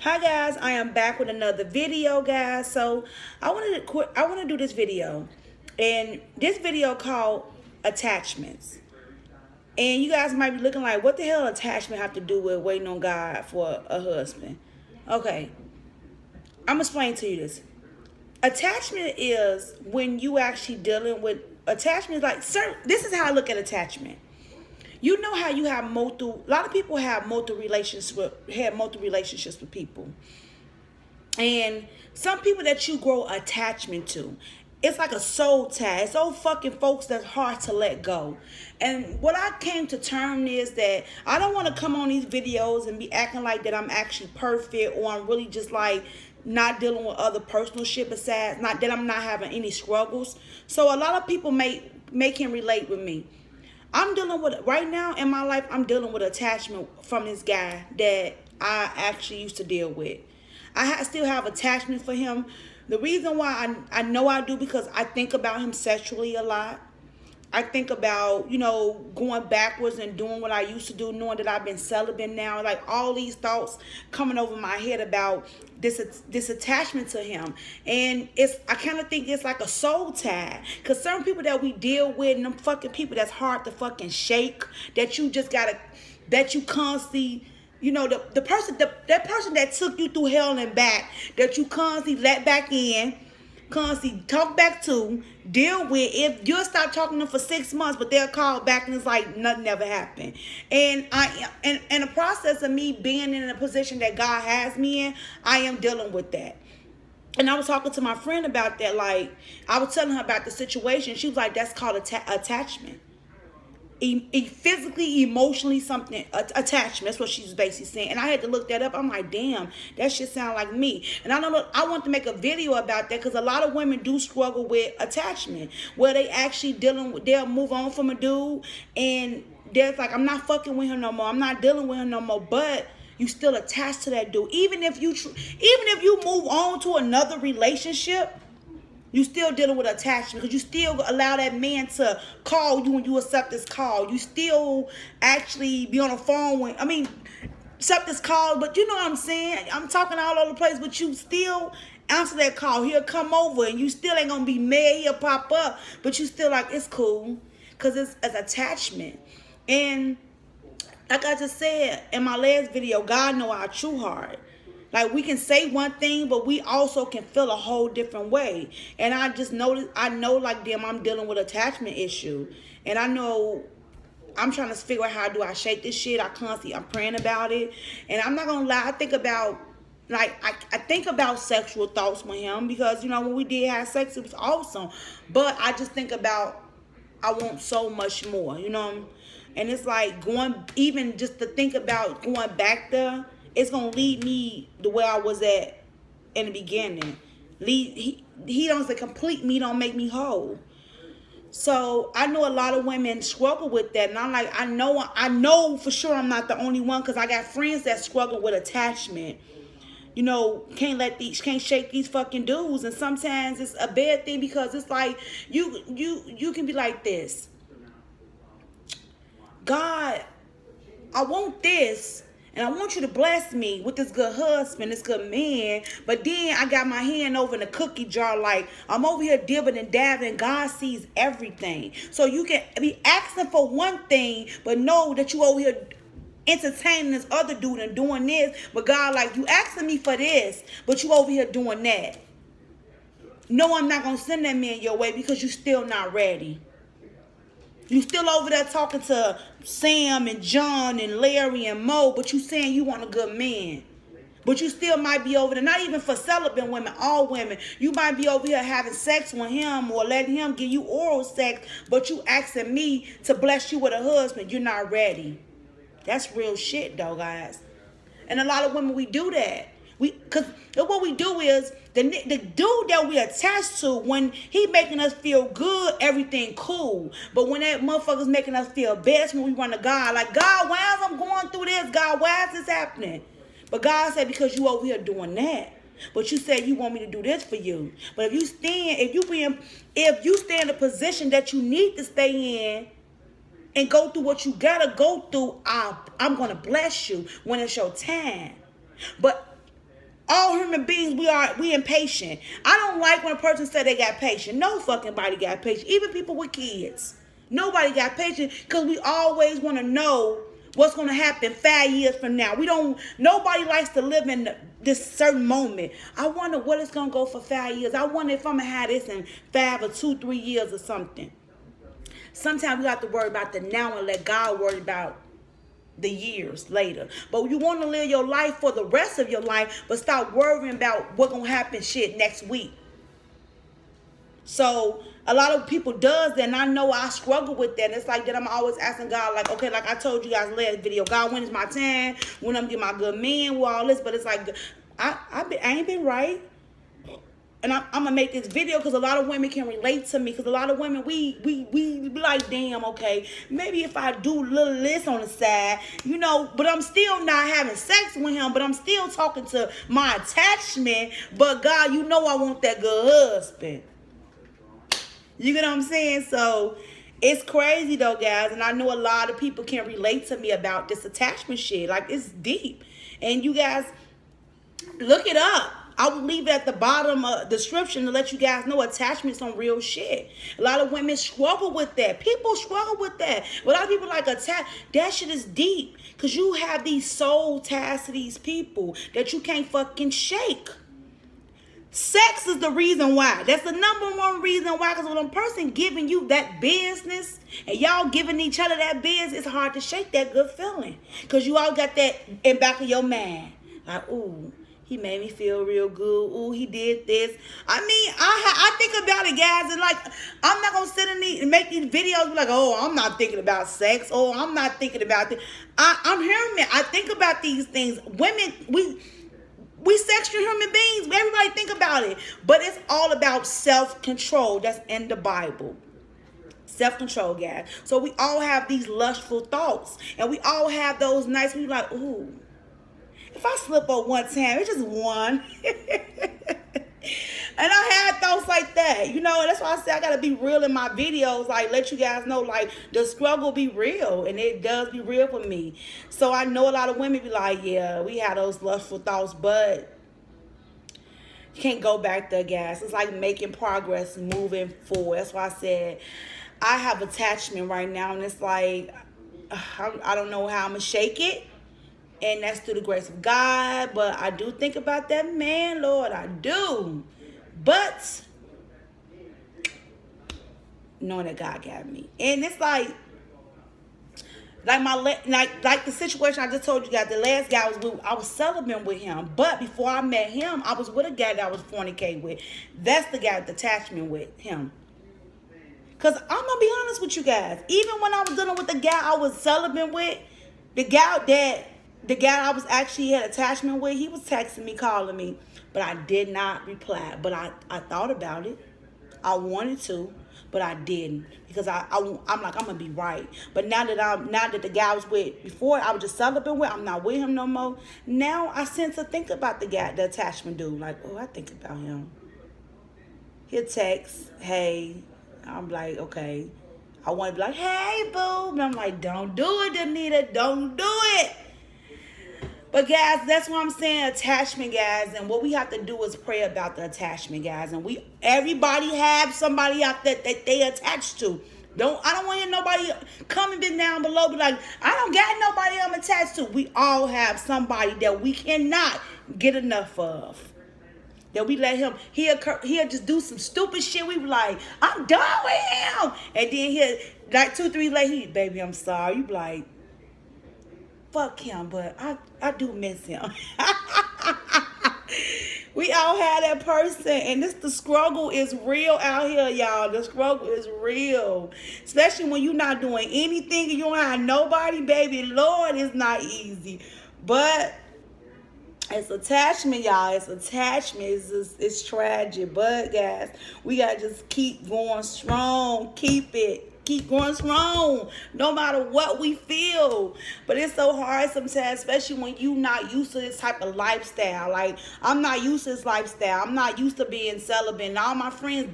Hi guys, I am back with another video, guys. So I want to do this video, and this video called attachments. And you guys might be looking like, what the hell attachment have to do with waiting on God for a husband? Okay, I'm gonna explain to you this. Attachment is when you actually dealing with attachment. Like, sir, this is how I look at attachment. You know how you have a lot of people have multiple relationships with people. And some people that you grow attachment to, it's like a soul tie. It's old fucking folks that's hard to let go. And what I came to term is that I don't want to come on these videos and be acting like that I'm actually perfect, or I'm really just like not dealing with other personal shit besides, not that I'm not having any struggles. So a lot of people can relate with me. I'm dealing with, right now in my life, I'm dealing with attachment from this guy that I actually used to deal with. Still have attachment for him. The reason why I know I do, because I think about him sexually a lot. I think about, going backwards and doing what I used to do, knowing that I've been celibate now. Like, all these thoughts coming over my head about this attachment to him. And I kind of think it's like a soul tie. Because certain people that we deal with, and them fucking people that's hard to fucking shake, that you just gotta, that you constantly, that person that took you through hell and back, that you constantly let back in, constantly talk back to, deal with. If you'll stop talking to them for 6 months, but they'll call back and it's like nothing ever happened. And in the process of me being in a position that God has me in, I am dealing with that. And I was talking to my friend about that. Like, I was telling her about the situation. She was like, that's called attachment. Physically, emotionally, something, attachment. That's what she was basically saying. And I had to look that up. I'm like, damn, that shit sound like me. And I know I want to make a video about that, because a lot of women do struggle with attachment, where they actually they'll move on from a dude, and they're like, I'm not fucking with him no more, I'm not dealing with him no more, but you still attached to that dude. Even if you move on to another relationship, you still dealing with attachment, because you still allow that man to call you when you accept this call. You still actually be on the phone accept this call, but you know what I'm saying? I'm talking all over the place, but you still answer that call. He'll come over and you still ain't gonna be mad. He'll pop up, but you still like, it's cool, because it's attachment. And like I just said in my last video, God know our true heart. Like, we can say one thing, but we also can feel a whole different way. And I know like, damn, I'm dealing with attachment issue. And I know I'm trying to figure out, how do I shake this shit. I'm praying about it. And I'm not gonna lie, I think about, I think about sexual thoughts with him, because, when we did have sex, it was awesome. But I just think about, I want so much more, And it's like, even just to think about going back there, it's gonna lead me the way I was at in the beginning. He don't complete me, don't make me whole. So I know a lot of women struggle with that, and I'm like, I know for sure I'm not the only one, because I got friends that struggle with attachment. Can't shake these fucking dudes, and sometimes it's a bad thing, because it's like you can be like this. God, I want this, and I want you to bless me with this good husband, this good man. But then I got my hand over in the cookie jar, like I'm over here dibbing and dabbing. God sees everything. So you can be asking for one thing, but know that you over here entertaining this other dude and doing this. But God, like, you asking me for this, but you over here doing that. No, I'm not going to send that man your way, because you still not ready. You still over there talking to Sam and John and Larry and Mo, but you saying you want a good man. But you still might be over there, not even for celibate women, all women. You might be over here having sex with him, or letting him give you oral sex, but you asking me to bless you with a husband. You're not ready. That's real shit, though, guys. And a lot of women, we do that. Because what we do is, the dude that we attached to, when he making us feel good, everything cool. But when that motherfucker's making us feel bad, that's when we run to God. Like, God, why am I going through this? God, why is this happening? But God said, because you over here doing that. But you said you want me to do this for you. But if you stay in a position that you need to stay in, and go through what you gotta go through, I'm gonna bless you when it's your time. But All human beings, we impatient. I don't like when a person said they got patience. No fucking body got patience. Even people with kids. Nobody got patience because we always want to know what's going to happen 5 years from now. Nobody likes to live in this certain moment. I wonder what it's going to go for 5 years. I wonder if I'm going to have this in 5 or 2, 3 years or something. Sometimes we have to worry about the now and let God worry about the years later. But you want to live your life for the rest of your life, but stop worrying about what's going to happen next week. So a lot of people does that, and I know I struggle with that. It's like that I'm always asking God, like, okay, like I told you guys last video, God, when is my time? When I'm getting my good men with all this? But it's like, I ain't been right. And I'm going to make this video because a lot of women can relate to me. Because a lot of women, we be like, damn, okay, maybe if I do a little this on the side, you know, but I'm still not having sex with him. But I'm still talking to my attachment. But God, you know I want that good husband. You get what I'm saying? So it's crazy though, guys. And I know a lot of people can relate to me about this attachment shit. Like, it's deep. And you guys, look it up. I will leave it at the bottom of the description to let you guys know attachment's on real shit. A lot of women struggle with that. People struggle with that. A lot of people like that shit is deep. Because you have these soul ties to these people that you can't fucking shake. Sex is the reason why. That's the number one reason why. Because when a person giving you that business and y'all giving each other that business, it's hard to shake that good feeling. Because you all got that in back of your mind. Like, ooh, he made me feel real good. Ooh, he did this. I mean, I think about it, guys. And like, I'm not going to sit and make these videos like, oh, I'm not thinking about sex. Oh, I'm not thinking about this. I'm hearing it. I think about these things. Women, we sexual human beings. Everybody think about it. But it's all about self-control. That's in the Bible. Self-control, guys. So we all have these lustful thoughts. And we all have those nights we like, ooh, if I slip up one time, it's just one. And I had thoughts like that, you know, and that's why I say I gotta be real in my videos, like let you guys know, like the struggle be real, and it does be real for me. So I know a lot of women be like, yeah, we had those lustful thoughts, but you can't go back there, guys. It's like making progress, moving forward. That's why I said I have attachment right now, and it's like I don't know how I'm gonna shake it. And that's through the grace of God. But I do think about that man, Lord. I do. But knowing that God got me. And it's like the situation I just told you guys. The last guy I was celibate with him. But before I met him, I was with a guy that I was fornicating with. That's the guy with attachment with him. Because I'm going to be honest with you guys. Even when I was dealing with the guy I was celibate with, the guy I was actually had attachment with, he was texting me, calling me, but I did not reply. But I thought about it. I wanted to, but I didn't, because I'm like, I'm gonna be right. But now that the guy I was with before, I was just celibate with, I'm not with him no more. Now I sense to think about the guy, the attachment dude. Like, oh, I think about him. He'll text, hey. I'm like, okay. I want to be like, hey, boo. And I'm like, don't do it, Anita. Don't do it. But guys, that's what I'm saying, attachment, guys. And what we have to do is pray about the attachment, guys. And everybody have somebody out there that they attached to. I don't want to hear nobody comment down below be like, I don't got nobody I'm attached to. We all have somebody that we cannot get enough of. That we let him, he'll just do some stupid shit. We be like, I'm done with him. And then he'll, like 2, 3 later, baby, I'm sorry. You be like, fuck him, but I do miss him. We all have that person, and the struggle is real out here, y'all. The struggle is real, especially when you're not doing anything and you don't have nobody, baby. Lord, it's not easy, but it's attachment, y'all. It's attachment. It's tragic, but guys, we gotta just keep going strong. Keep going strong, no matter what we feel. But it's so hard sometimes, especially when you're not used to this type of lifestyle. Like, I'm not used to this lifestyle. I'm not used to being celibate. And all my friends,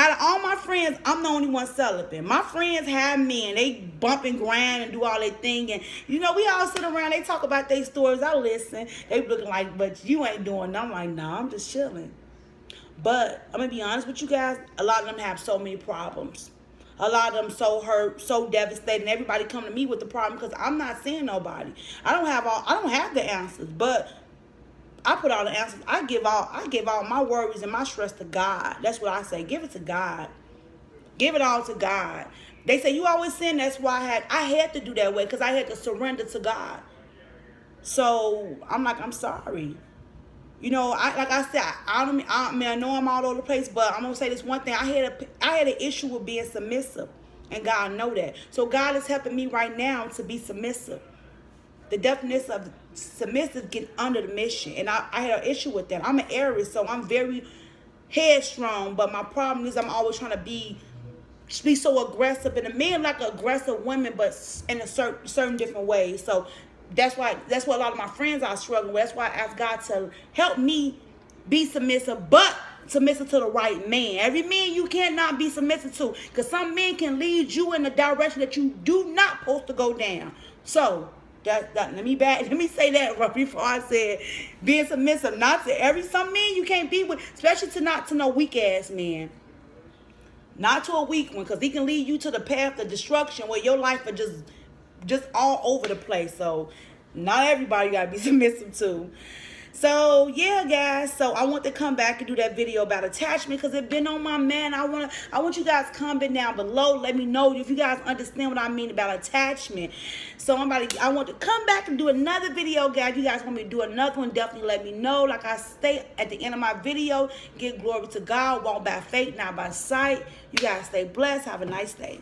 Out of all my friends, I'm the only one celibate. My friends have men. They bump and grind and do all their thing. And, you know, we all sit around. They talk about their stories. I listen. They looking like, but you ain't doing nothing. I'm like, nah, I'm just chilling. But I'm going to be honest with you guys. A lot of them have so many problems. A lot of them so hurt, so devastated. And everybody come to me with the problem because I'm not seeing nobody. I don't have the answers. But I put all the answers. I give all my worries and my stress to God. That's what I say. Give it to God. Give it all to God. They say you always sin. That's why I had to do that way because I had to surrender to God. So I'm like, I'm sorry. You know, like I said, I mean, I know I'm all over the place, but I'm gonna say this one thing. I had an issue with being submissive, and God know that. So God is helping me right now to be submissive. The definition of submissive, get under the mission. And I had an issue with that. I'm an Aries, so I'm very headstrong. But my problem is I'm always trying to be so aggressive. And the men like aggressive women, but in a certain different ways. So that's what a lot of my friends are struggling with. That's why I ask God to help me be submissive, but submissive to the right man. Every man you cannot be submissive to. Because some men can lead you in the direction that you do not supposed to go down. So let me say that right before I said being submissive, not to some men you can't be with, especially not to no weak ass man. Not to a weak one, because he can lead you to the path of destruction where your life is just all over the place. So not everybody gotta be submissive to. So yeah, guys, so I want to come back and do that video about attachment because it's been on my mind. I want you guys to comment down below. Let me know if you guys understand what I mean about attachment. So I want to come back and do another video, guys. You guys want me to do another one, definitely let me know. Like I say at the end of my video, give glory to God, walk by faith, not by sight. You guys stay blessed. Have a nice day.